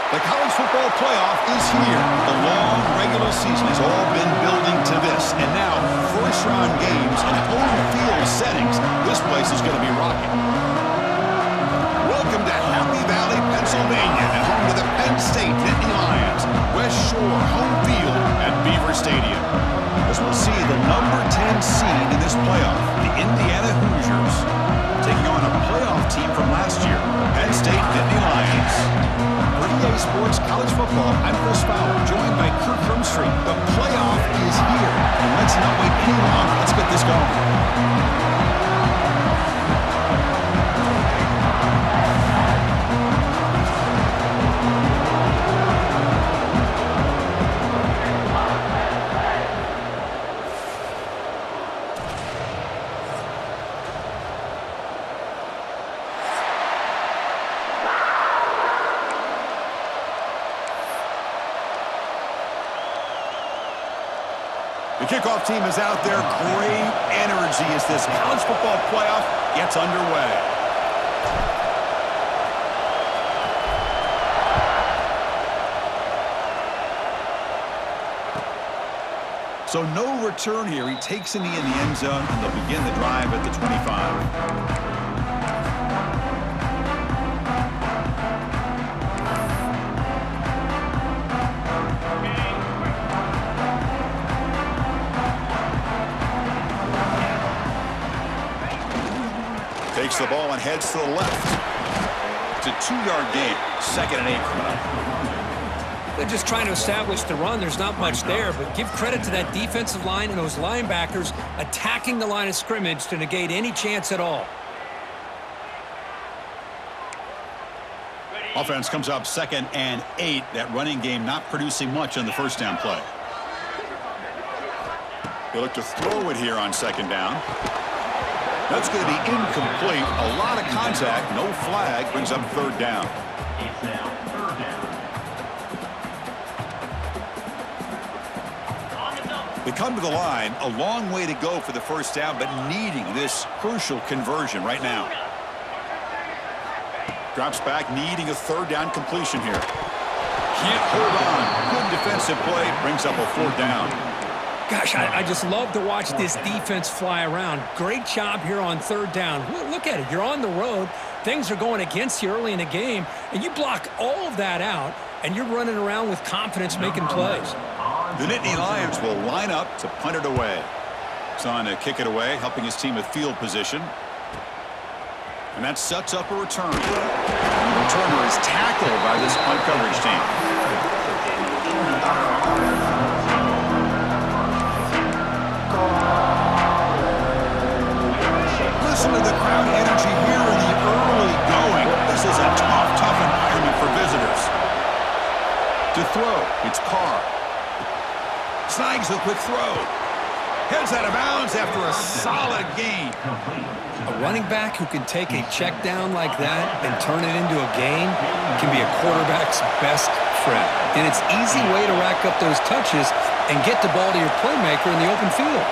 The college football playoff is here. The long regular season has all been building to this. And now, first-round games and home field settings. This place is going to be rocking. Welcome to Happy Valley, Pennsylvania, and home to the Penn State Nittany Lions. West Shore home field at Beaver Stadium. As we'll see the number 10 seed in this playoff, the Indiana Hoosiers, taking on a playoff team from last year, Penn State Nittany Lions. For EA Sports College Football, I'm Chris Fowler, joined by Kirk Krumstreet. The playoff is here, and let's not wait any longer. Let's get this going. The kickoff team is out there. Great energy as this college football playoff gets underway. So no return here. He takes a knee in the end zone, and they'll begin the drive at the 25. Takes the ball and heads to the left. It's a 2-yard gain. 2nd and 8 coming up. They're just trying to establish the run. There's not much there, but give credit to that defensive line and those linebackers attacking the line of scrimmage to negate any chance at all. Offense comes up 2nd and 8. That running game not producing much on the first down play. They look to throw it here on 2nd down. That's going to be incomplete. A lot of contact. No flag. Brings up 3rd down. They come to the line. A long way to go for the first down, but needing this crucial conversion right now. Drops back, needing a 3rd down completion here. Can't hold on. Good defensive play. Brings up a 4th down. Gosh, I just love to watch this defense fly around. Great job here on 3rd down. Look at it. You're on the road. Things are going against you early in the game, and you block all of that out, and you're running around with confidence making plays. The Nittany Lions will line up to punt it away. He's on to kick it away, helping his team with field position. And that sets up a return. The returner is tackled by this punt coverage team. Listen to the crowd energy here in the early going. This is a tough environment for visitors. To throw, it's Carr. Snags the quick throw. Heads out of bounds after a solid gain. A running back who can take a check down like that and turn it into a gain can be a quarterback's best friend. And it's an easy way to rack up those touches and get the ball to your playmaker in the open field.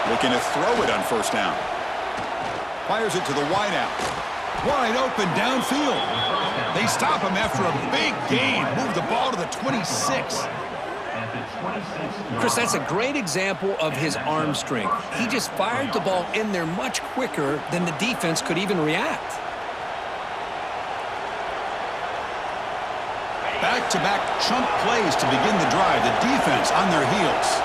Looking to throw it on 1st down. Fires it to the wideout. Wide open downfield. They stop him after a big gain. Move the ball to the 26. Chris, that's a great example of his arm strength. He just fired the ball in there much quicker than the defense could even react. Back-to-back chunk plays to begin the drive. The defense on their heels.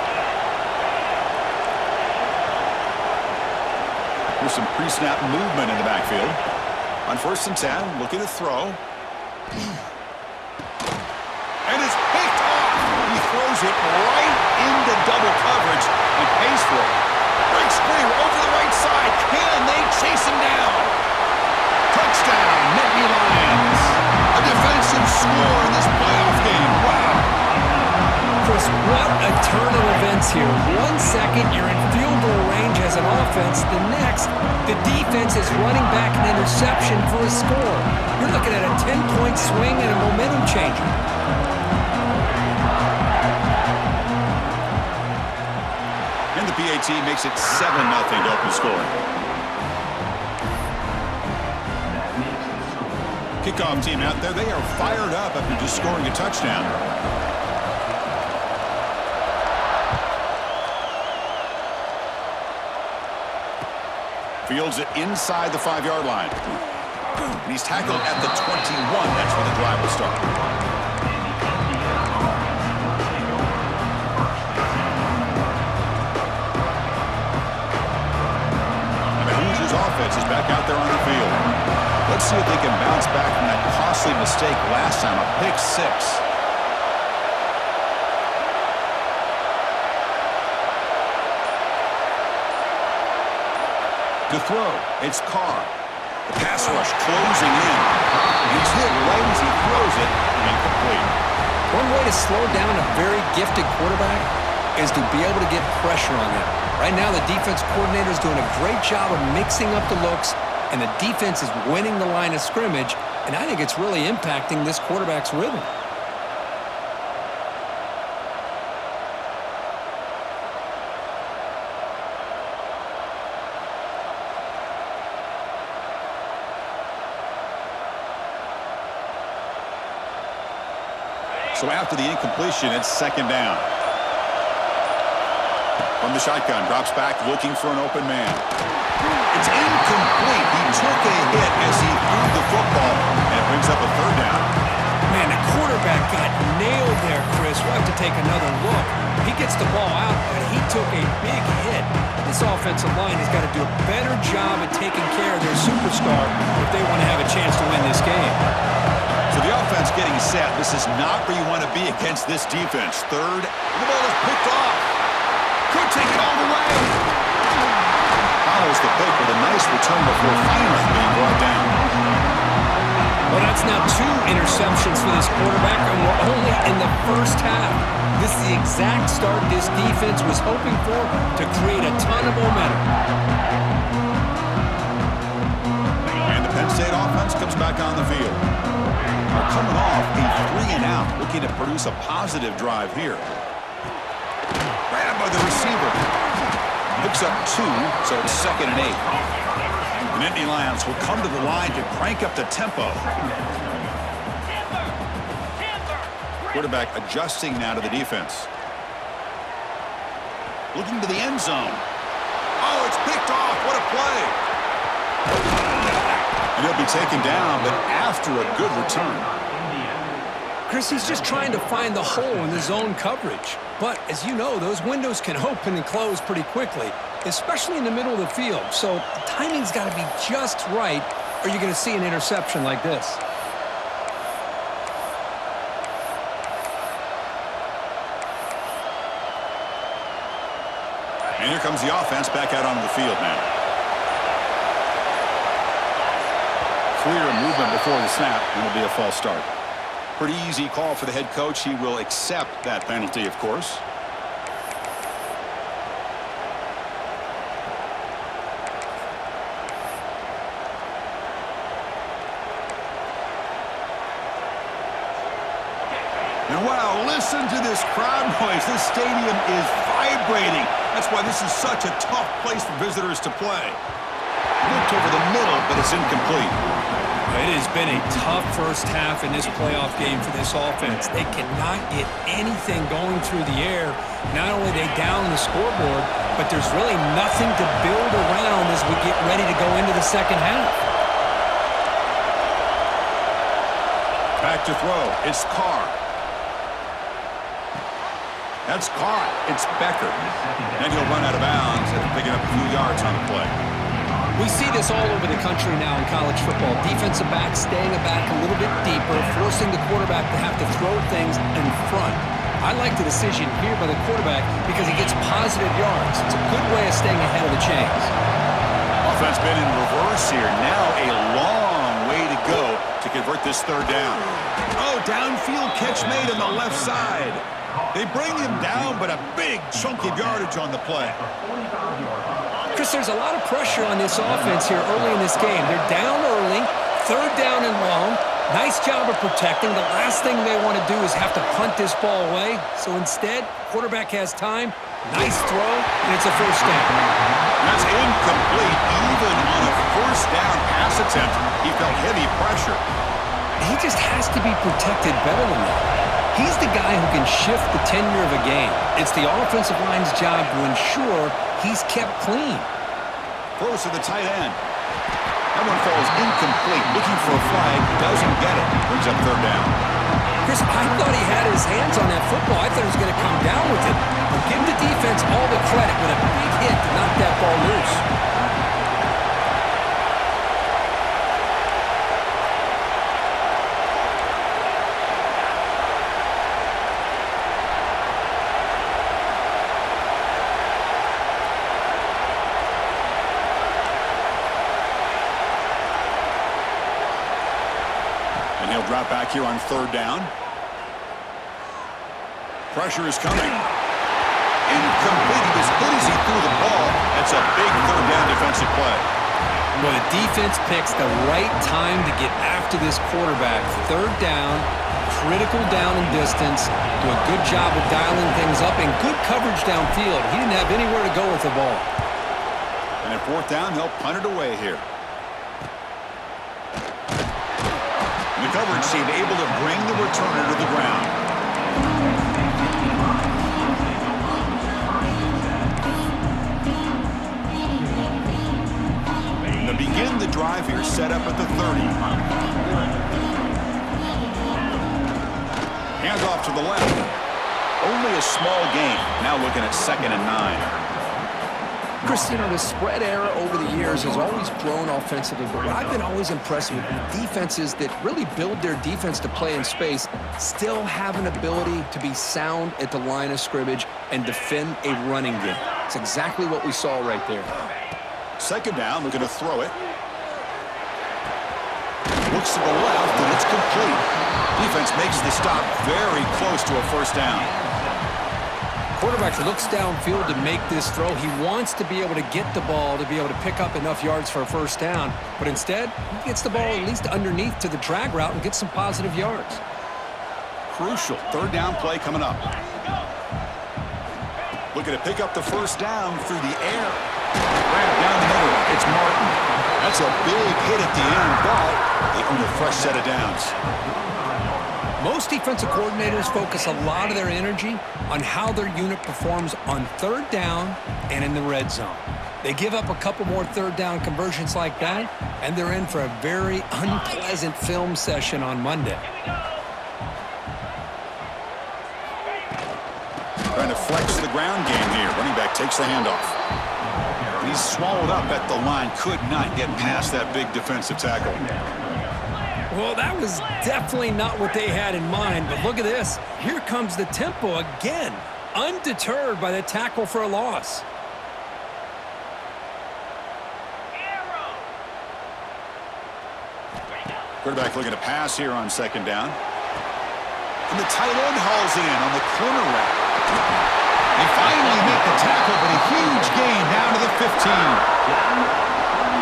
Here's some pre-snap movement in the backfield. On 1st and 10, looking to throw. And it's picked off. He throws it right into double coverage and pays for it. Breaks free over the right side. Can they chase him down? Touchdown, Nittany Lions. A defensive score in this playoff game. Wow. Chris, what a turn of events here. 1 second, you're in field goal range as an offense. The next, the defense is running back an interception for a score. You're looking at a 10-point swing and a momentum changer. PAT makes it 7-0 to open scoring. Kickoff team out there, they are fired up after just scoring a touchdown. Fields it inside the 5-yard line. And he's tackled at the 21. That's where the drive will start. And the Hoosiers offense is back out there on the field. Let's see if they can bounce back from that costly mistake last time, a pick 6. To throw, it's Carr. The pass rush closing in. He's hit right as he throws it, incomplete. One way to slow down a very gifted quarterback is to be able to get pressure on them. Right now, the defense coordinator is doing a great job of mixing up the looks, and the defense is winning the line of scrimmage, and I think it's really impacting this quarterback's rhythm. So after the incompletion, it's 2nd down. From the shotgun, drops back looking for an open man. It's incomplete. He took a hit as he threw the football, and it brings up a 3rd down. Man, the quarterback got nailed there, Chris. We'll have to take another look. He gets the ball out, but he took a big hit. This offensive line has got to do a better job at taking care of their superstar if they want to have a chance to win this game. So the offense getting set. This is not where you want to be against this defense. 3rd, the ball is picked off. Could take it all the way. Follows the pick with a nice return before finally being brought down. Well, that's now 2 interceptions for this quarterback, and we're only in the first half. This is the exact start this defense was hoping for to create a ton of momentum. And the Penn State offense comes back on the field. We're coming off a 3-and-out, looking to produce a positive drive here. Grabbed by the receiver. Picks up 2, so it's 2nd and 8. The Nittany Lions will come to the line to crank up the tempo. Quarterback adjusting now to the defense. Looking to the end zone. Oh, it's picked off. What a play. And he'll be taken down, but after a good return. Chris, he's just trying to find the hole in the zone coverage. But, as you know, those windows can open and close pretty quickly, especially in the middle of the field. So the timing's got to be just right, or you're going to see an interception like this. And here comes the offense back out onto the field now. Clear movement before the snap, and it'll be a false start. Pretty easy call for the head coach. He will accept that penalty, of course. And wow, listen to this crowd noise. This stadium is vibrating. That's why this is such a tough place for visitors to play. Looked over the middle, but it's incomplete. It has been a tough first half in this playoff game for this offense. They cannot get anything going through the air. Not only are they down the scoreboard, but there's really nothing to build around as we get ready to go into the second half. Back to throw. It's Carr. That's caught. It's Becker. And he'll run out of bounds after picking up a few yards on the play. We see this all over the country now in college football. Defensive backs staying back a little bit deeper, forcing the quarterback to have to throw things in front. I like the decision here by the quarterback because he gets positive yards. It's a good way of staying ahead of the chains. Offense been in reverse here. Now a long way to go to convert this 3rd down. Oh, downfield catch made on the left side. They bring him down, but a big chunk of yardage on the play. Chris, there's a lot of pressure on this offense here early in this game. They're down early, 3rd down and long. Nice job of protecting. The last thing they want to do is have to punt this ball away. So instead, quarterback has time Nice throw, and it's a first down. That's incomplete. Even on a first down pass attempt, he felt heavy pressure. He just has to be protected better than that. He's the guy who can shift the tenure of a game. It's the offensive line's job to ensure he's kept clean. Throws to the tight end. That one falls incomplete. Looking for a flag, doesn't get it. Brings up third down. Chris, I thought he had his hands on that football. I thought he was going to come down with it. But give the defense all the credit with a big hit to knock that ball loose. And he'll drop back here on third down. Pressure is coming. Incomplete. He was hit as he threw the ball. That's a big third down defensive play. Well, the defense picks the right time to get after this quarterback. Third down, critical down and distance. Do a good job of dialing things up and good coverage downfield. He didn't have anywhere to go with the ball. And at fourth down, they'll punt it away here. The coverage team able to bring the returner to the ground. To begin the drive here, set up at the 30. Hands off to the left. Only a small gain. Now looking at 2nd and 9. Chris, you know, the spread era over the years has always grown offensively, but what I've been always impressed with defenses that really build their defense to play in space still have an ability to be sound at the line of scrimmage and defend a running game. It's exactly what we saw right there. 2nd down, looking to throw it. Looks to the left, and it's complete. Defense makes the stop very close to a first down. Quarterback looks downfield to make this throw. He wants to be able to get the ball to be able to pick up enough yards for a first down, but instead, he gets the ball at least underneath to the drag route and gets some positive yards. Crucial third down play coming up. Looking to pick up the first down through the air. Right down the middle, it's Martin. That's a big hit at the end, but they earn a fresh set of downs. Most defensive coordinators focus a lot of their energy on how their unit performs on third down and in the red zone. They give up a couple more third down conversions like that, and they're in for a very unpleasant film session on Monday. Trying to flex the ground game here. Running back takes the handoff. He's swallowed up at the line. Could not get past that big defensive tackle. Well, that was definitely not what they had in mind, but look at this. Here comes the tempo again, undeterred by the tackle for a loss. Quarterback looking to pass here on 2nd down. And the tight end hauls in on the corner route. They finally make the tackle, but a huge gain down to the 15.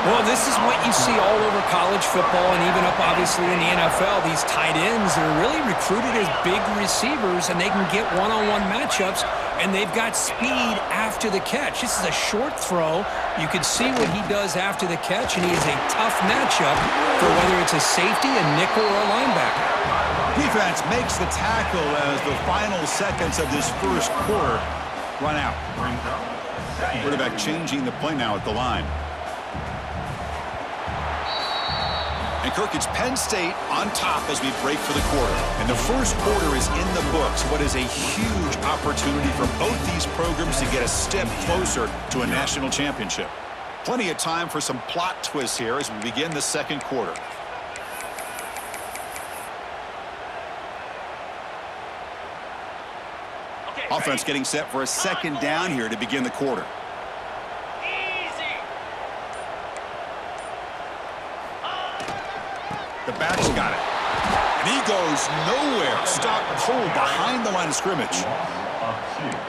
Well, this is what you see all over college football and even up, obviously, in the NFL. These tight ends are really recruited as big receivers, and they can get one-on-one matchups, and they've got speed after the catch. This is a short throw. You can see what he does after the catch, and he is a tough matchup for whether it's a safety, a nickel, or a linebacker. Defense makes the tackle as the final seconds of this first quarter run out. Quarterback changing the play now at the line. And Kirk, it's Penn State on top as we break for the quarter. And the first quarter is in the books. What is a huge opportunity for both these programs to get a step closer to a national championship. Plenty of time for some plot twists here as we begin the second quarter. Offense getting set for a 2nd down here to begin the quarter. The back's got it. And he goes nowhere. Stop cold behind the line of scrimmage.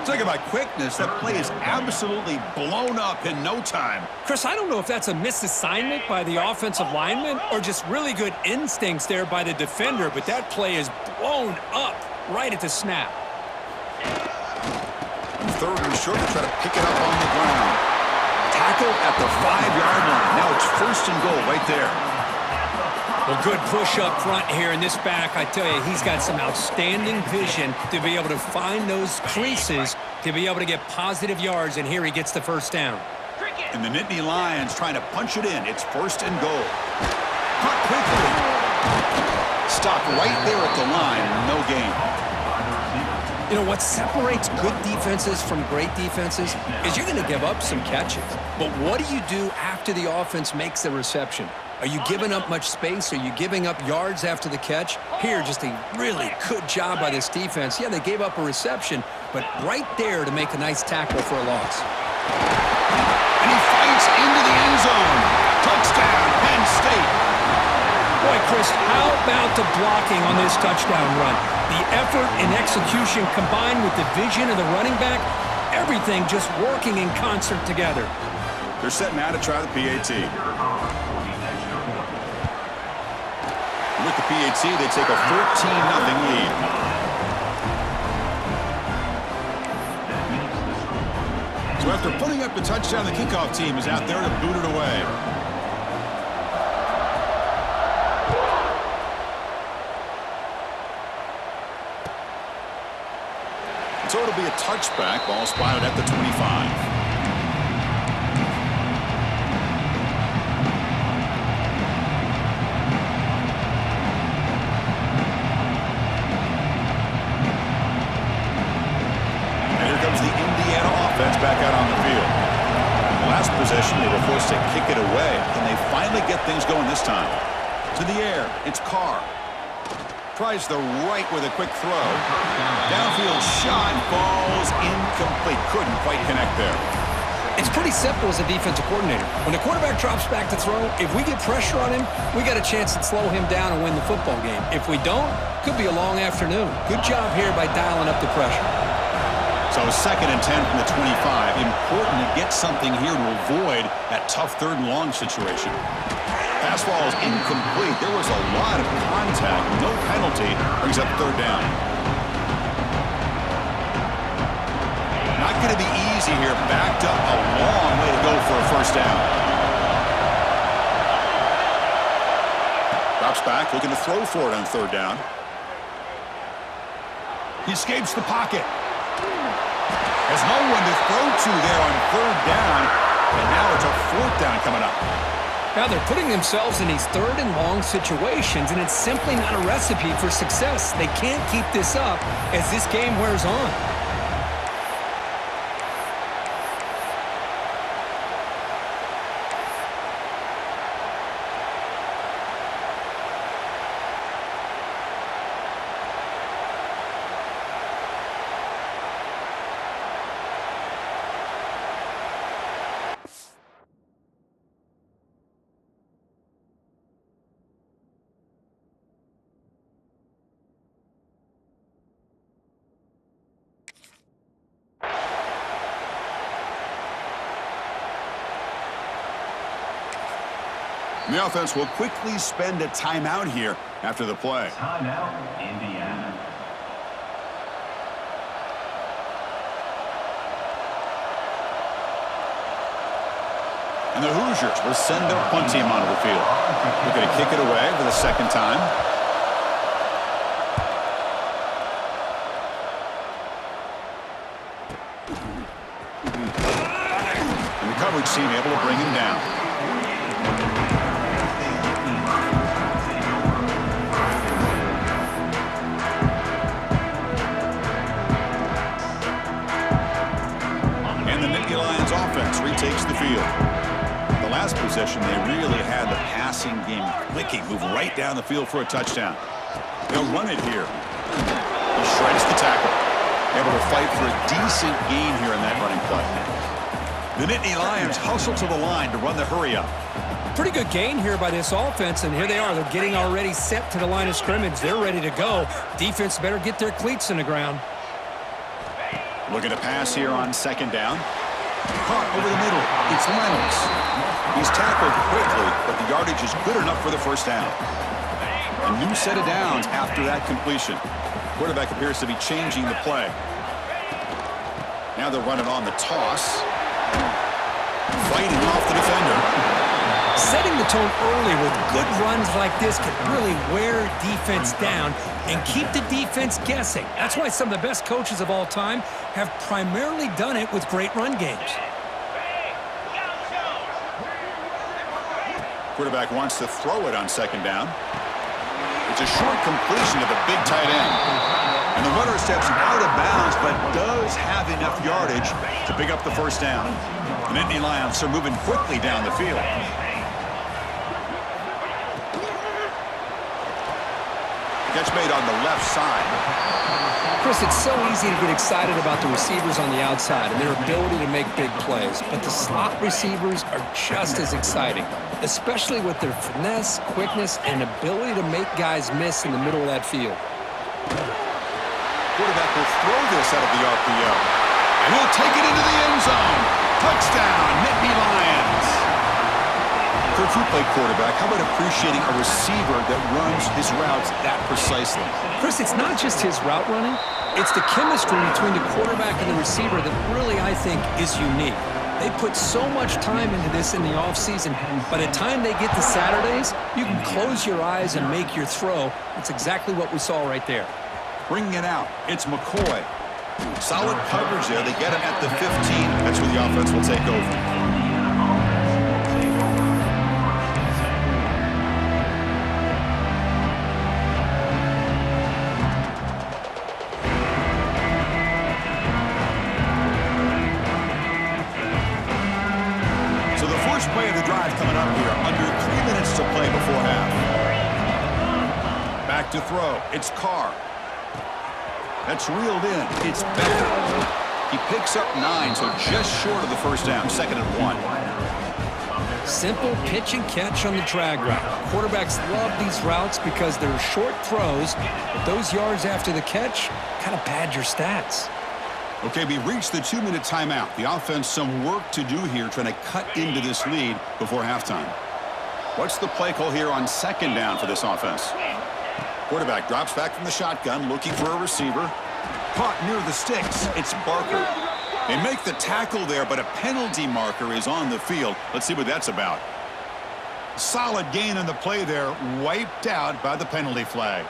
Talking about quickness, that play is absolutely blown up in no time. Chris, I don't know if that's a misassignment by the offensive lineman or just really good instincts there by the defender, but that play is blown up right at the snap. Third and short to try to pick it up on the ground. Tackle at the 5-yard line. Now it's first and goal right there. Well, good push up front here in this back. I tell you, he's got some outstanding vision to be able to find those creases to be able to get positive yards, and here he gets the first down. And the Nittany Lions trying to punch it in. It's first and goal. Caught quickly. Stopped right there at the line. No gain. You know, what separates good defenses from great defenses is you're going to give up some catches. But what do you do after the offense makes the reception? Are you giving up much space? Are you giving up yards after the catch? Here, just a really good job by this defense. Yeah, they gave up a reception, but right there to make a nice tackle for a loss. And he fights into the end zone. Touchdown, Penn State. Boy, Chris, how about the blocking on this touchdown run? The effort and execution combined with the vision of the running back, everything just working in concert together. They're setting out to try the PAT. With the PAT, they take a 14-0 lead. So after putting up the touchdown, the kickoff team is out there to boot it away. So it'll be a touchback. Ball spotted at the 25. Back out on the field. Last possession, they were forced to kick it away. Can they finally get things going this time? To the air, it's Carr. Tries the right with a quick throw. Downfield shot falls incomplete. Couldn't quite connect there. It's pretty simple as a defensive coordinator. When the quarterback drops back to throw, if we get pressure on him, we got a chance to slow him down and win the football game. If we don't, could be a long afternoon. Good job here by dialing up the pressure. So 2nd and 10 from the 25. Important to get something here to avoid that tough 3rd and long situation. Pass ball is incomplete. There was a lot of contact. No penalty. Brings up 3rd down. Not going to be easy here. Backed up a long way to go for a first down. Drops back, looking to throw for it on 3rd down. He escapes the pocket. There's no one to throw to there on 3rd down, and now it's a 4th down coming up. Now they're putting themselves in these 3rd and long situations, and it's simply not a recipe for success. They can't keep this up as this game wears on. The offense will quickly spend a timeout here after the play. Timeout, Indiana. And the Hoosiers will send their punt team onto the field. They're going to kick it away for the 2nd time. And the coverage team able to bring him down. Retakes the field. The last possession, they really had the passing game clicking, move right down the field for a touchdown. They'll run it here. He shreds the tackle. Able to fight for a decent gain here in that running play. The Nittany Lions hustle to the line to run the hurry up. Pretty good gain here by this offense, and here they are. They're getting already set to the line of scrimmage. They're ready to go. Defense better get their cleats in the ground. Looking to pass here on 2nd down. Caught over the middle. It's Lennox. He's tackled quickly, but the yardage is good enough for the first down. A new set of downs after that completion. Quarterback appears to be changing the play. Now they're running on the toss. Fighting off the defender. Setting the tone early with good runs like this can really wear defense down and keep the defense guessing. That's why some of the best coaches of all time have primarily done it with great run games. Quarterback wants to throw it on second down. It's a short completion to the big tight end. And the runner steps out of bounds, but does have enough yardage to pick up the first down. The Nittany Lions are moving quickly down the field. Catch made on the left side. Chris, it's so easy to get excited about the receivers on the outside and their ability to make big plays, but the slot receivers are just as exciting, especially with their finesse, quickness, and ability to make guys miss in the middle of that field. Quarterback will throw this out of the RPO, and he'll take it into the end zone. Touchdown, Nittany Lions. Coach, you play quarterback. How about appreciating a receiver that runs his routes that precisely? Chris, it's not just his route running. It's the chemistry between the quarterback and the receiver that really, I think, is unique. They put so much time into this in the offseason. By the time they get to Saturdays, you can close your eyes and make your throw. That's exactly what we saw right there. Bringing it out, it's McCoy. Solid coverage there. They get him at the 15. That's where the offense will take over. First play of the drive coming up here. Under 3 minutes to play before half. Back to throw. It's Carr. That's reeled in. It's Becker. He picks up 9, so just short of the first down. 2nd and 1. Simple pitch and catch on the drag route. Quarterbacks love these routes because they're short throws, but those yards after the catch kind of pad your stats. Okay, we reached the 2-minute timeout. The offense some work to do here trying to cut into this lead before halftime. What's the play call here on 2nd down for this offense? Quarterback drops back from the shotgun looking for a receiver. Caught near the sticks. It's Barker. They make the tackle there, but a penalty marker is on the field. Let's see what that's about. Solid gain on the play there. Wiped out by the penalty flag.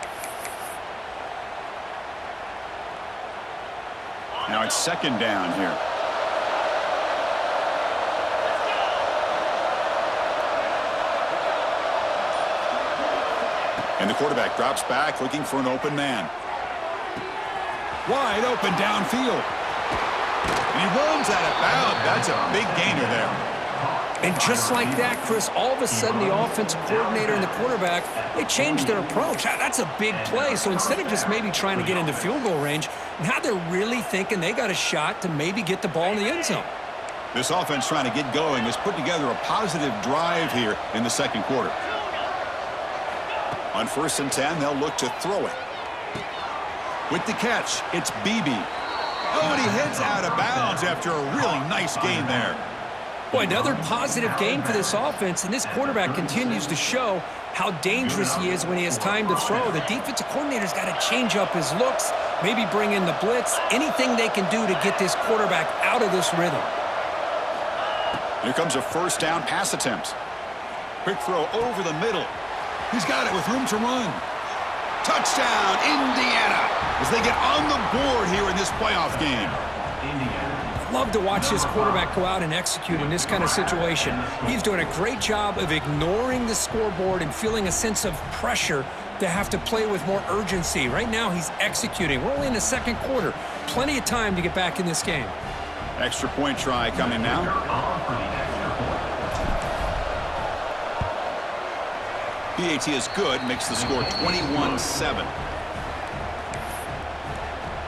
Now it's 2nd down here. And the quarterback drops back looking for an open man. Wide open downfield. And he runs out of bounds. That's a big gainer there. And just like that, Chris, all of a sudden the offensive coordinator and the quarterback, they changed their approach. That's a big play. So instead of just maybe trying to get into field goal range, now they're really thinking they got a shot to maybe get the ball in the end zone. This offense trying to get going has put together a positive drive here in the 2nd quarter. On 1st and 10, they'll look to throw it. With the catch, it's Beebe. Oh, and he heads out of bounds after a really nice gain there. Boy, another positive game for this offense, and this quarterback continues to show how dangerous he is when he has time to throw. The defensive coordinator's got to change up his looks, maybe bring in the blitz, anything they can do to get this quarterback out of this rhythm. Here comes a 1st down pass attempt. Quick throw over the middle. He's got it with room to run. Touchdown, Indiana, as they get on the board here in this playoff game. Love to watch this quarterback go out and execute in this kind of situation. He's doing a great job of ignoring the scoreboard and feeling a sense of pressure to have to play with more urgency. Right now, he's executing. We're only in the 2nd quarter. Plenty of time to get back in this game. Extra point try coming now. PAT is good, makes the score 21-7.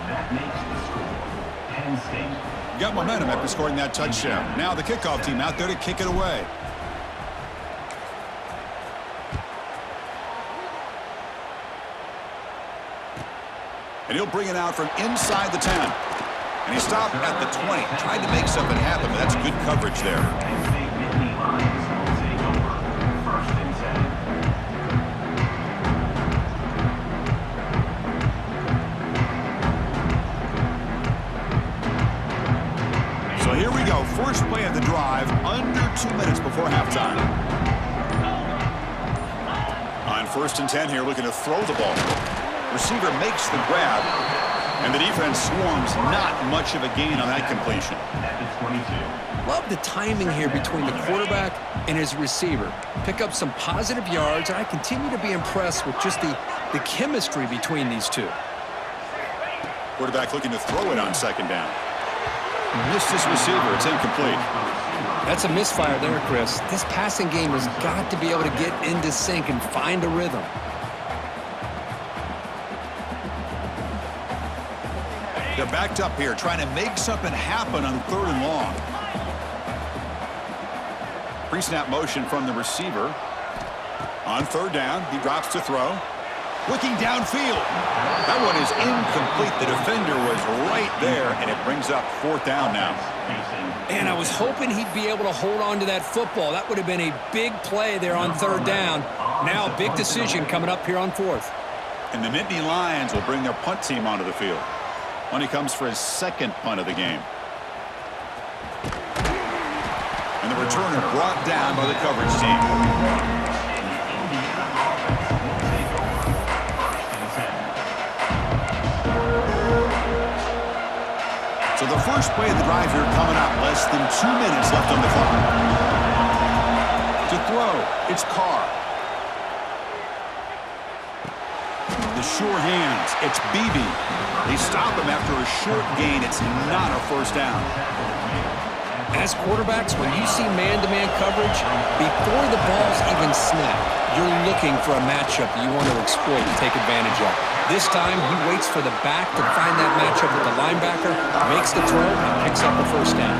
That makes the score Penn State. Got momentum after scoring that touchdown. Now the kickoff team out there to kick it away. And he'll bring it out from inside the 10. And he stopped at the 20. Tried to make something happen, but that's good coverage there. Penn State Nittany Lions will take over 1st and 10. first play of the drive, under 2 minutes before halftime. On 1st and 10 here, looking to throw the ball. Receiver makes the grab, and the defense swarms. Not much of a gain on that completion. Love the timing here between the quarterback and his receiver. Pick up some positive yards, and I continue to be impressed with just the chemistry between these two. Quarterback looking to throw it on 2nd down. Missed his receiver. It's incomplete. That's a misfire there, Chris. This passing game has got to be able to get into sync and find a rhythm. They're backed up here, trying to make something happen on 3rd and long. Pre-snap motion from the receiver. On 3rd down, he drops to throw. Looking downfield. That one is incomplete. The defender was right there, and it brings up 4th down now. And I was hoping he'd be able to hold on to that football. That would have been a big play there on 3rd down. Now a big decision coming up here on 4th. And the Nittany Lions will bring their punt team onto the field. When he comes for his 2nd punt of the game. And the returner brought down by the coverage team. So the first play of the drive here coming up. Less than 2 minutes left on the clock. To throw, it's Carr. The sure hands, it's Beebe. They stop him after a short gain. It's not a 1st down. As quarterbacks, when you see man-to-man coverage, before the ball's even snapped, you're looking for a matchup that you want to exploit and take advantage of. This time, he waits for the back to find that matchup with the linebacker, makes the throw, and picks up a 1st down.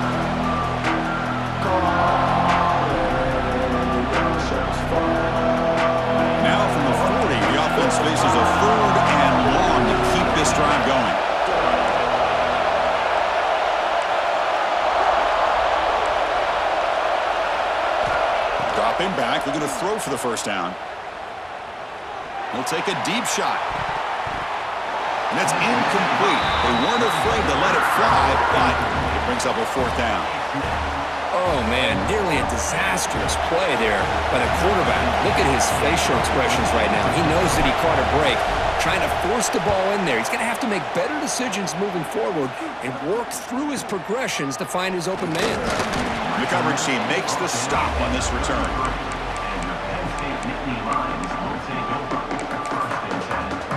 Now from the 40, the offense faces a 3rd and long to keep this drive going. Dropping back, looking to throw for the 1st down. He'll take a deep shot. And that's incomplete. They weren't afraid to let it fly, but it brings up a 4th down. Oh, man, nearly a disastrous play there by the quarterback. Look at his facial expressions right now. He knows that he caught a break, trying to force the ball in there. He's going to have to make better decisions moving forward and work through his progressions to find his open man. The coverage team makes the stop on this return. And the Penn State Nittany Lions will take over 1st and 10.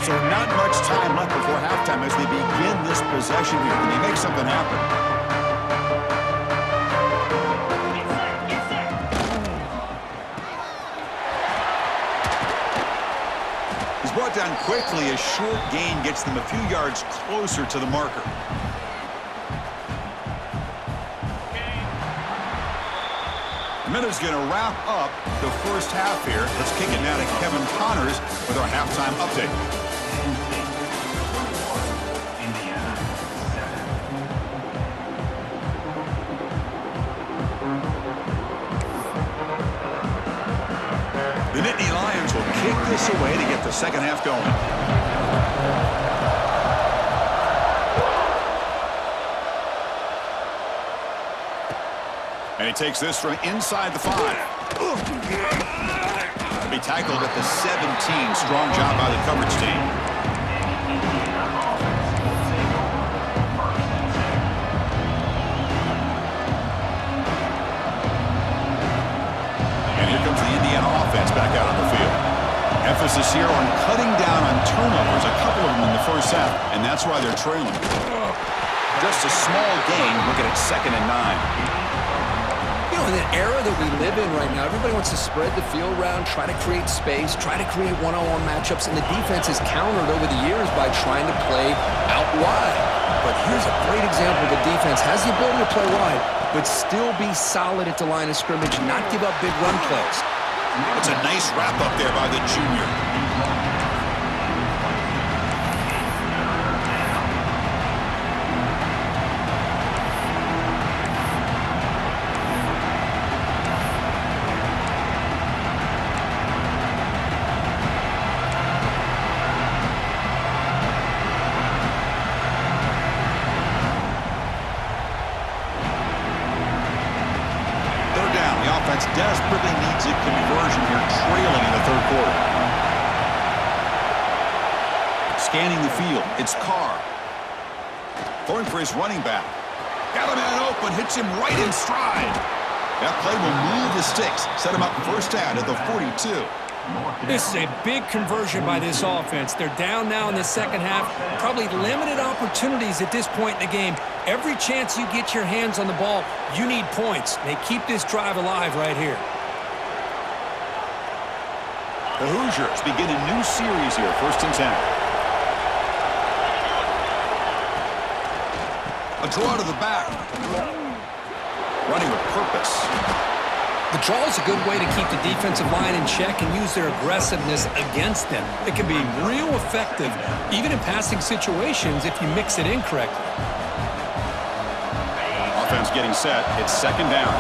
So not much time left before halftime as they begin this possession here. Can they make something happen? He's brought down quickly. A short gain gets them a few yards closer to the marker. The minute's going to wrap up the 1st half here. Let's kick it now to Kevin Connors with our halftime update. Indiana 7. The Nittany Lions will kick this away to get the 2nd half going. And he takes this from inside the 5. He'll be tackled at the 17. Strong job by the coverage team. And here comes the Indiana offense back out on the field. Emphasis here on cutting down on turnovers, a couple of them in the 1st half, and that's why they're trailing. Just a small gain, looking at 2nd and 9. In the era that we live in right now, everybody wants to spread the field around, try to create space, try to create one-on-one matchups, and the defense has countered over the years by trying to play out wide. But here's a great example. The defense has the ability to play wide, but still be solid at the line of scrimmage, not give up big run plays. It's a nice wrap-up there by the junior. third quarter. Scanning the field, it's Carr. Throwing for his running back. Got a man open, hits him right in stride. That play will move the sticks, set him up first down at the 42. This is a big conversion by this offense. They're down now in the second half. Probably limited opportunities at this point in the game. Every chance you get your hands on the ball, you need points. They keep this drive alive right here. The Hoosiers begin a new series here, 1st and 10. A draw to the back. Running with purpose. The draw is a good way to keep the defensive line in check and use their aggressiveness against them. It can be real effective, even in passing situations, if you mix it in correctly. Offense getting set. It's 2nd down.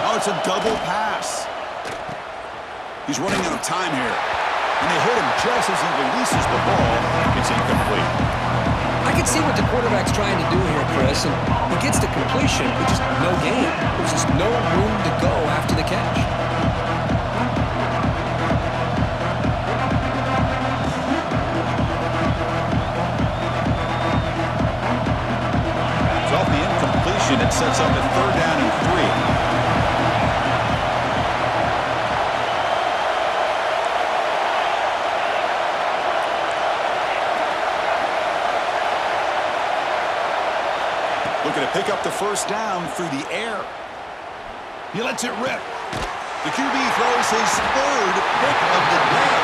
Oh, it's a double pass. He's running out of time here. And they hit him just as he releases the ball. It's incomplete. I can see what the quarterback's trying to do here, Chris, and he gets the completion, but just no gain. There's just no room to go after the catch. So off the incompletion, it sets up a 3rd down and 3. Looking to pick up the first down through the air. He lets it rip. The QB throws his 3rd pick of the day.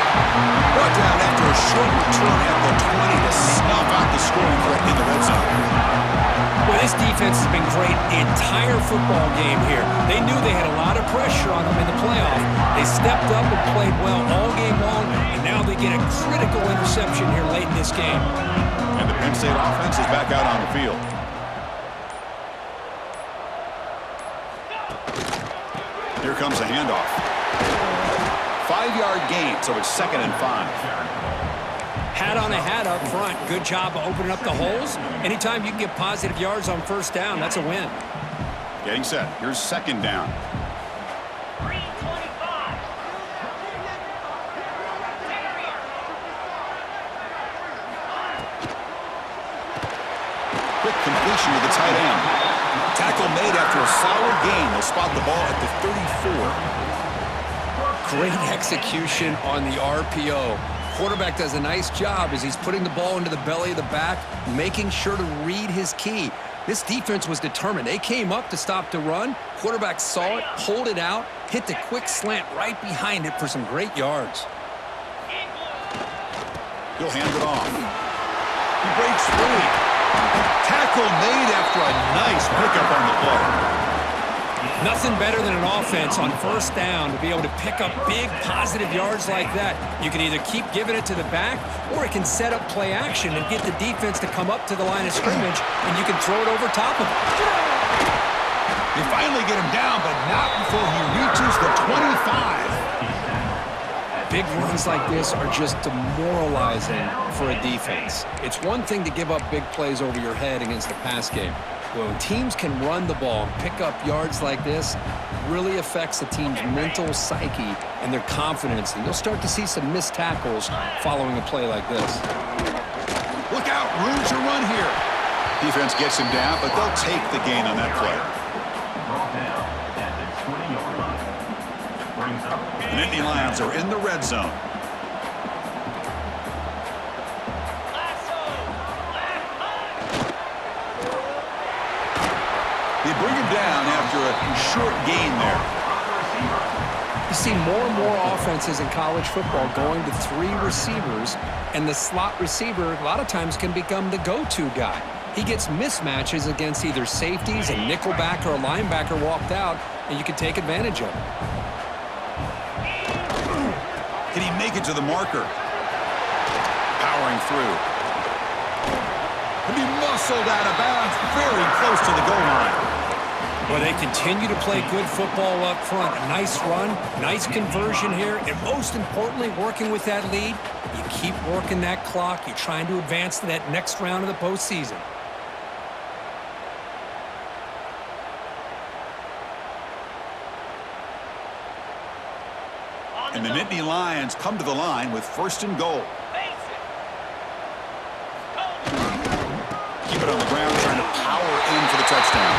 Brought down after a short return at the 20 to snuff out the scoring threat in the red zone. Well, this defense has been great the entire football game here. They knew they had a lot of pressure on them in the playoff. They stepped up and played well all game long, and now they get a critical interception here late in this game. And the Penn State offense is back out on the field. Here comes a handoff. 5-yard gain, so it's 2nd and 5. Hat on a hat up front. Good job of opening up the holes. Anytime you can get positive yards on first down, that's a win. Getting set. Here's 2nd down. Quick completion to the tight end. Tackle made after a solid gain. They'll spot the ball at the 34. Great execution on the RPO. Quarterback does a nice job as he's putting the ball into the belly of the back, making sure to read his key. This defense was determined. They came up to stop the run. Quarterback saw it, pulled it out, hit the quick slant right behind it for some great yards. He'll hand it off. He breaks free. Tackle made after a nice pickup on the play. Nothing better than an offense on first down to be able to pick up big positive yards like that. You can either keep giving it to the back, or it can set up play action and get the defense to come up to the line of scrimmage, and you can throw it over top of it. They finally get him down, but not before he reaches the 25. Big runs like this are just demoralizing for a defense. It's one thing to give up big plays over your head against the pass game. When teams can run the ball and pick up yards like this, really affects the team's mental psyche and their confidence. And you'll start to see some missed tackles following a play like this. Look out, room to run here. Defense gets him down, but they'll take the gain on that play. The Nittany Lions are in the red zone. They bring him down after a short gain there. You see more and more offenses in college football going to 3 receivers, and the slot receiver a lot of times can become the go-to guy. He gets mismatches against either safeties, a nickelback, or a linebacker walked out, and you can take advantage of it. Can he make it to the marker? Powering through. He'll be muscled out of bounds, very close to the goal line. Well, they continue to play good football up front. A nice run, nice conversion here, and most importantly, working with that lead, you keep working that clock. You're trying to advance to that next round of the postseason. And the Nittany Lions come to the line with 1st and goal. Keep it on the ground, trying to power in for the touchdown.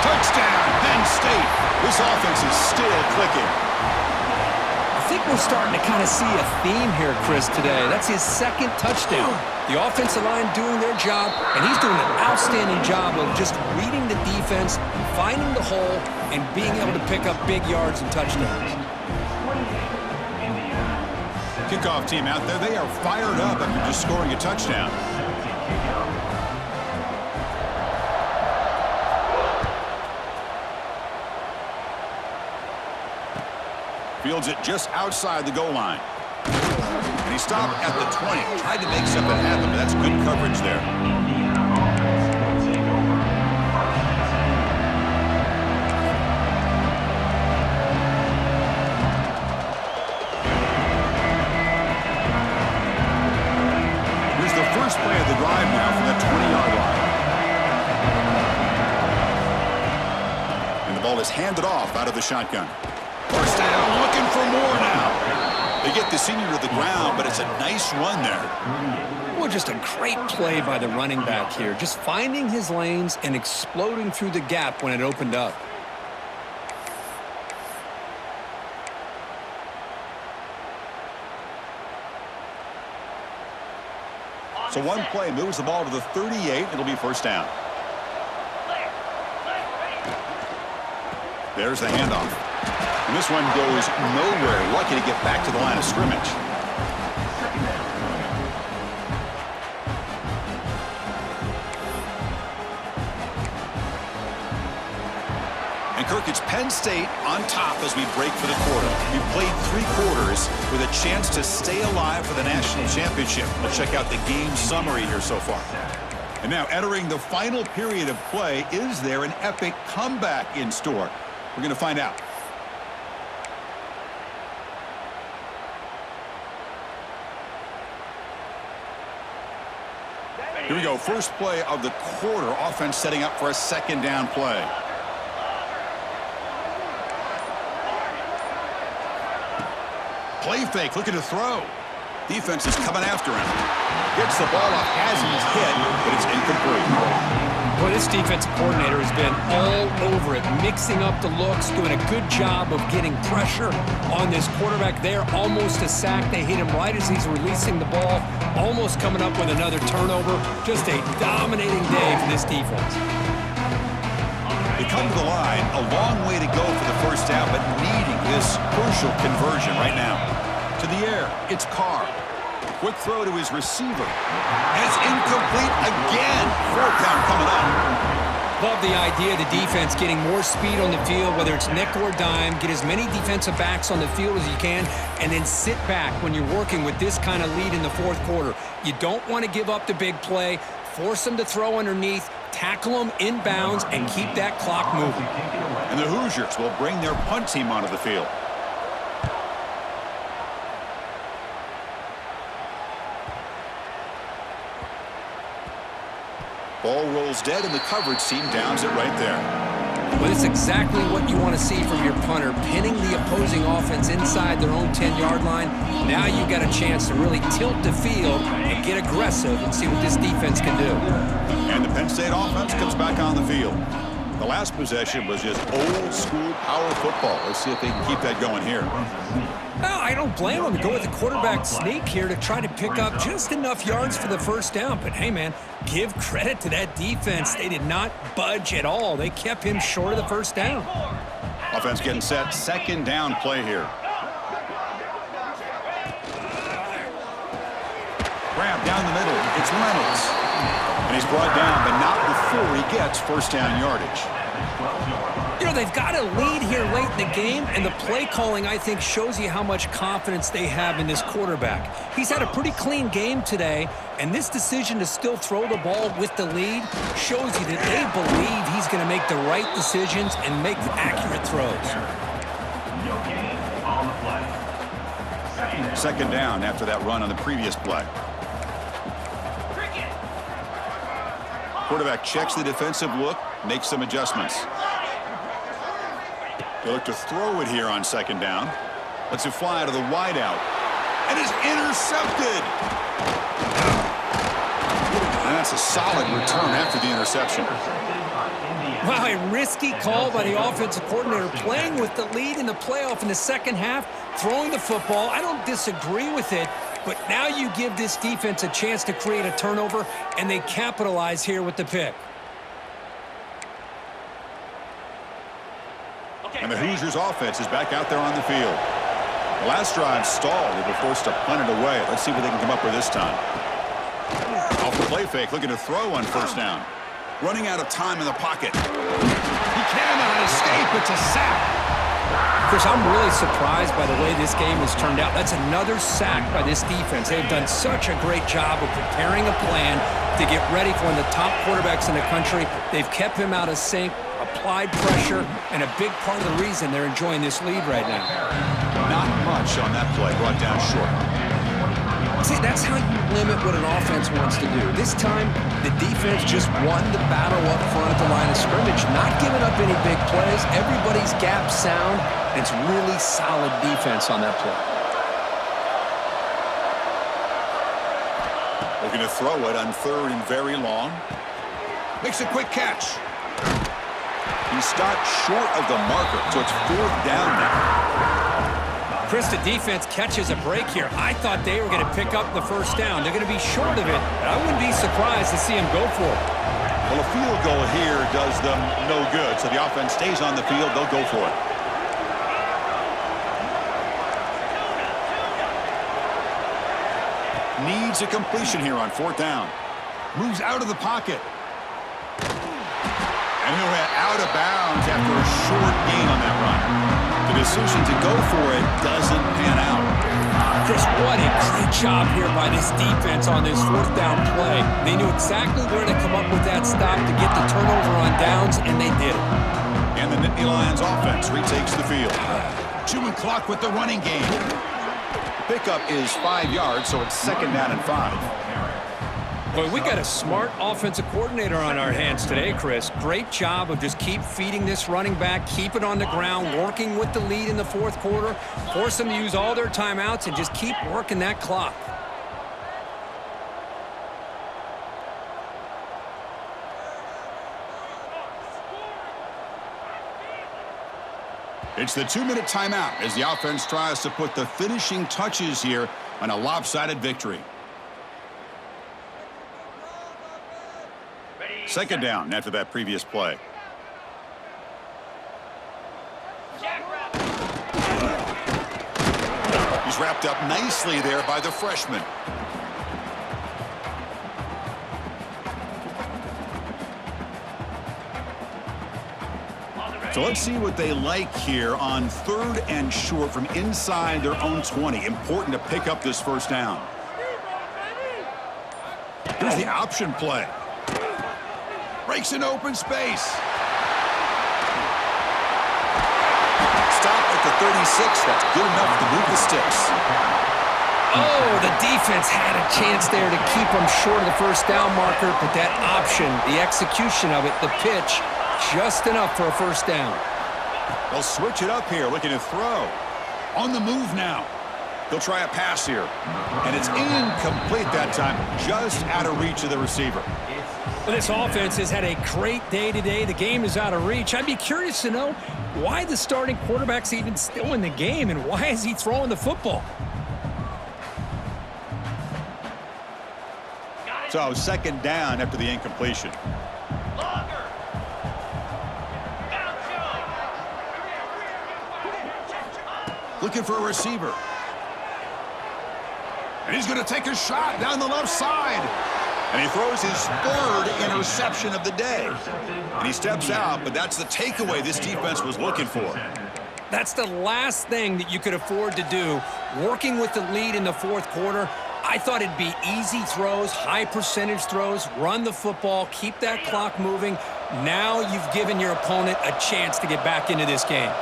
Touchdown, Penn State. This offense is still clicking. I think we're starting to kind of see a theme here, Chris, today. That's his 2nd touchdown. The offensive line doing their job, and he's doing an outstanding job of just reading the defense, finding the hole, and being able to pick up big yards and touchdowns. Kickoff team out there, they are fired up after just scoring a touchdown. Fields it just outside the goal line. And he stopped at the 20. Tried to make something happen, but that's good coverage there. Here's the first play of the drive now from the 20-yard line. And the ball is handed off out of the shotgun. First down, looking for more now. They get the senior to the ground, but it's a nice run there. Well, just a great play by the running back here. Just finding his lanes and exploding through the gap when it opened up. So one play moves the ball to the 38. It'll be 1st down. There's the handoff. And this one goes nowhere. Lucky to get back to the line of scrimmage. And Kirk, it's Penn State on top as we break for the quarter. We played 3 quarters with a chance to stay alive for the national championship. We'll check out the game summary here so far. And now entering the final period of play, is there an epic comeback in store? We're going to find out. Here we go. First play of the quarter. Offense setting up for a 2nd down play. Play fake. Looking to throw. Defense is coming after him. Gets the ball off as he's hit, but it's incomplete. Well, this defensive coordinator has been all over it, mixing up the looks, doing a good job of getting pressure on this quarterback there. Almost a sack. They hit him right as he's releasing the ball, almost coming up with another turnover. Just a dominating day for this defense. They come to the line, a long way to go for the 1st down, but needing this crucial conversion right now. To the air, it's Carr. Quick throw to his receiver. And it's incomplete again. 4th down coming up. Love the idea of the defense getting more speed on the field, whether it's nickel or dime. Get as many defensive backs on the field as you can, and then sit back when you're working with this kind of lead in the 4th quarter. You don't want to give up the big play. Force them to throw underneath, tackle them inbounds, and keep that clock moving. And the Hoosiers will bring their punt team onto the field. Ball rolls dead, and the coverage team downs it right there. Well, it's exactly what you want to see from your punter, pinning the opposing offense inside their own 10-yard line. Now you've got a chance to really tilt the field and get aggressive and see what this defense can do. And the Penn State offense comes back on the field. The last possession was just old-school power football. Let's see if they can keep that going here. Well, I don't blame them to go with the quarterback sneak here to try to pick up just enough yards for the 1st down. But, hey, man, give credit to that defense. They did not budge at all. They kept him short of the 1st down. Offense getting set. 2nd down play here. Grab down the middle. It's Reynolds. And he's brought down, but not before he gets 1st down yardage. You know, they've got a lead here late in the game, and the play calling, I think, shows you how much confidence they have in this quarterback. He's had a pretty clean game today, and this decision to still throw the ball with the lead shows you that they believe he's going to make the right decisions and make accurate throws. 2nd down after that run on the previous play. Quarterback checks the defensive look, makes some adjustments. They look to throw it here on 2nd down. Lets it fly out of the wideout. And is intercepted. And that's a solid return after the interception. Wow, a risky call by the offensive coordinator, playing with the lead in the playoff in the second half, throwing the football. I don't disagree with it, but now you give this defense a chance to create a turnover, and they capitalize here with the pick. And the Hoosiers offense is back out there on the field. The last drive stalled. They were forced to punt it away. Let's see what they can come up with this time. Off the play fake, looking to throw on first down. Running out of time in the pocket. He cannot escape. It's a sack. Chris, I'm really surprised by the way this game has turned out. That's another sack by this defense. They've done such a great job of preparing a plan to get ready for one of the top quarterbacks in the country. They've kept him out of sync, applied pressure, and a big part of the reason they're enjoying this lead right now. Not much on that play, brought down short. See, that's how you limit what an offense wants to do. This time, the defense just won the battle up front at the line of scrimmage, not giving up any big plays. Everybody's gap sound. It's really solid defense on that play. Looking to throw it on third and very long. Makes a quick catch. He stopped short of the marker, so it's fourth down now. Chris, the defense catches a break here. I thought they were going to pick up the first down. They're going to be short of it, but I wouldn't be surprised to see him go for it. Well, a field goal here does them no good, so the offense stays on the field. They'll go for it. Needs a completion here on fourth down. Moves out of the pocket. And he'll head out of bounds after a short gain on that run. The decision to go for it doesn't pan out. Chris, what a great job here by this defense on this fourth down play. They knew exactly where to come up with that stop to get the turnover on downs, and they did it. And the Nittany Lions offense retakes the field. Chewing clock with the running game. Pickup is 5 yards, so it's second down and 5. Boy, we got a smart offensive coordinator on our hands today, Chris. Great job of just keep feeding this running back, keep it on the ground, working with the lead in the fourth quarter, force them to use all their timeouts, and just keep working that clock. It's the 2-minute timeout as the offense tries to put the finishing touches here on a lopsided victory. Second down after that previous play. He's wrapped up nicely there by the freshman. So let's see what they like here on third and short from inside their own 20. Important to pick up this first down. Here's the option play. Breaks in open space. Stop at the 36. That's good enough to move the sticks. Oh, the defense had a chance there to keep them short of the first down marker, but that option, the execution of it, the pitch, just enough for a first down. They'll switch it up here, looking to throw. On the move now. They'll try a pass here. And it's incomplete that time, just out of reach of the receiver. Well, this offense has had a great day today. The game is out of reach. I'd be curious to know why the starting quarterback's even still in the game and why is he throwing the football? So second down after the incompletion. Looking for a receiver. And he's going to take a shot down the left side. And he throws his third interception of the day. And he steps out, but that's the takeaway this defense was looking for. That's the last thing that you could afford to do, working with the lead in the fourth quarter. I thought it'd be easy throws, high percentage throws, run the football, keep that clock moving. Now you've given your opponent a chance to get back into this game.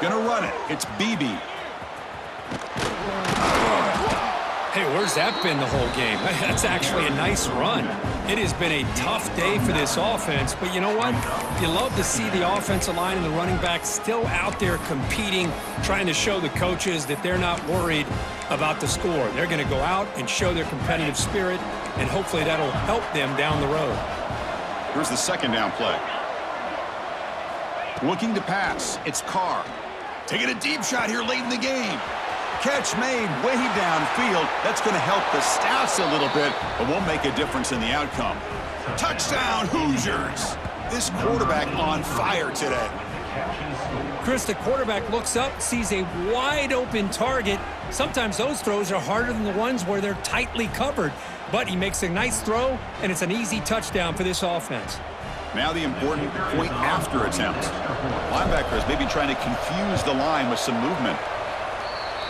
Gonna run it. It's BB. Hey, where's that been the whole game? That's actually a nice run. It has been a tough day for this offense, but you know what? You love to see the offensive line and the running back still out there competing, trying to show the coaches that they're not worried about the score. They're going to go out and show their competitive spirit, and hopefully that'll help them down the road. Here's the second down play. Looking to pass. It's Carr. Taking a deep shot here late in the game. Catch made way downfield. That's going to help the stats a little bit, but won't make a difference in the outcome. Touchdown, Hoosiers. This quarterback on fire today. Chris, the quarterback looks up, sees a wide-open target. Sometimes those throws are harder than the ones where they're tightly covered. But he makes a nice throw, and it's an easy touchdown for this offense. Now the important point after attempt. Linebackers maybe trying to confuse the line with some movement.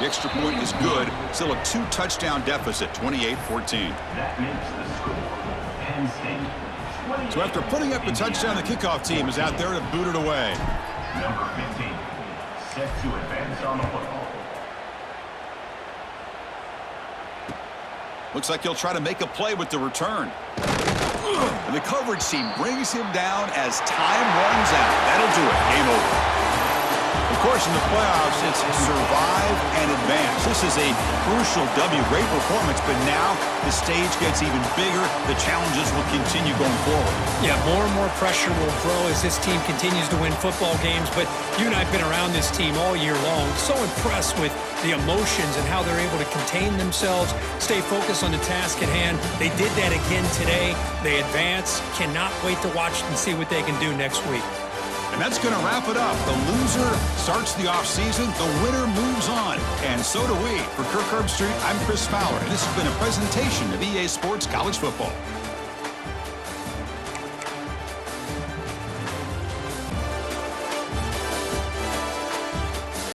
The extra point is good. Still a 2-touchdown deficit, 28-14. That makes the score. Penn State. So after putting up the touchdown, the kickoff team is out there to boot it away. Number 15, set to advance on the football. Looks like he'll try to make a play with the return. And the coverage team brings him down as time runs out. That'll do it. Game over. Of course, in the playoffs, it's survive and advance. This is a crucial W. Great performance, but now the stage gets even bigger. The challenges will continue going forward. Yeah, more and more pressure will grow as this team continues to win football games, but you and I have been around this team all year long. So impressed with the emotions and how they're able to contain themselves, stay focused on the task at hand. They did that again today. They advance. Cannot wait to watch and see what they can do next week. And that's going to wrap it up. The loser starts the offseason. The winner moves on. And so do we. For Kirk Herbstreit, I'm Chris Fowler. And this has been a presentation of EA Sports College Football.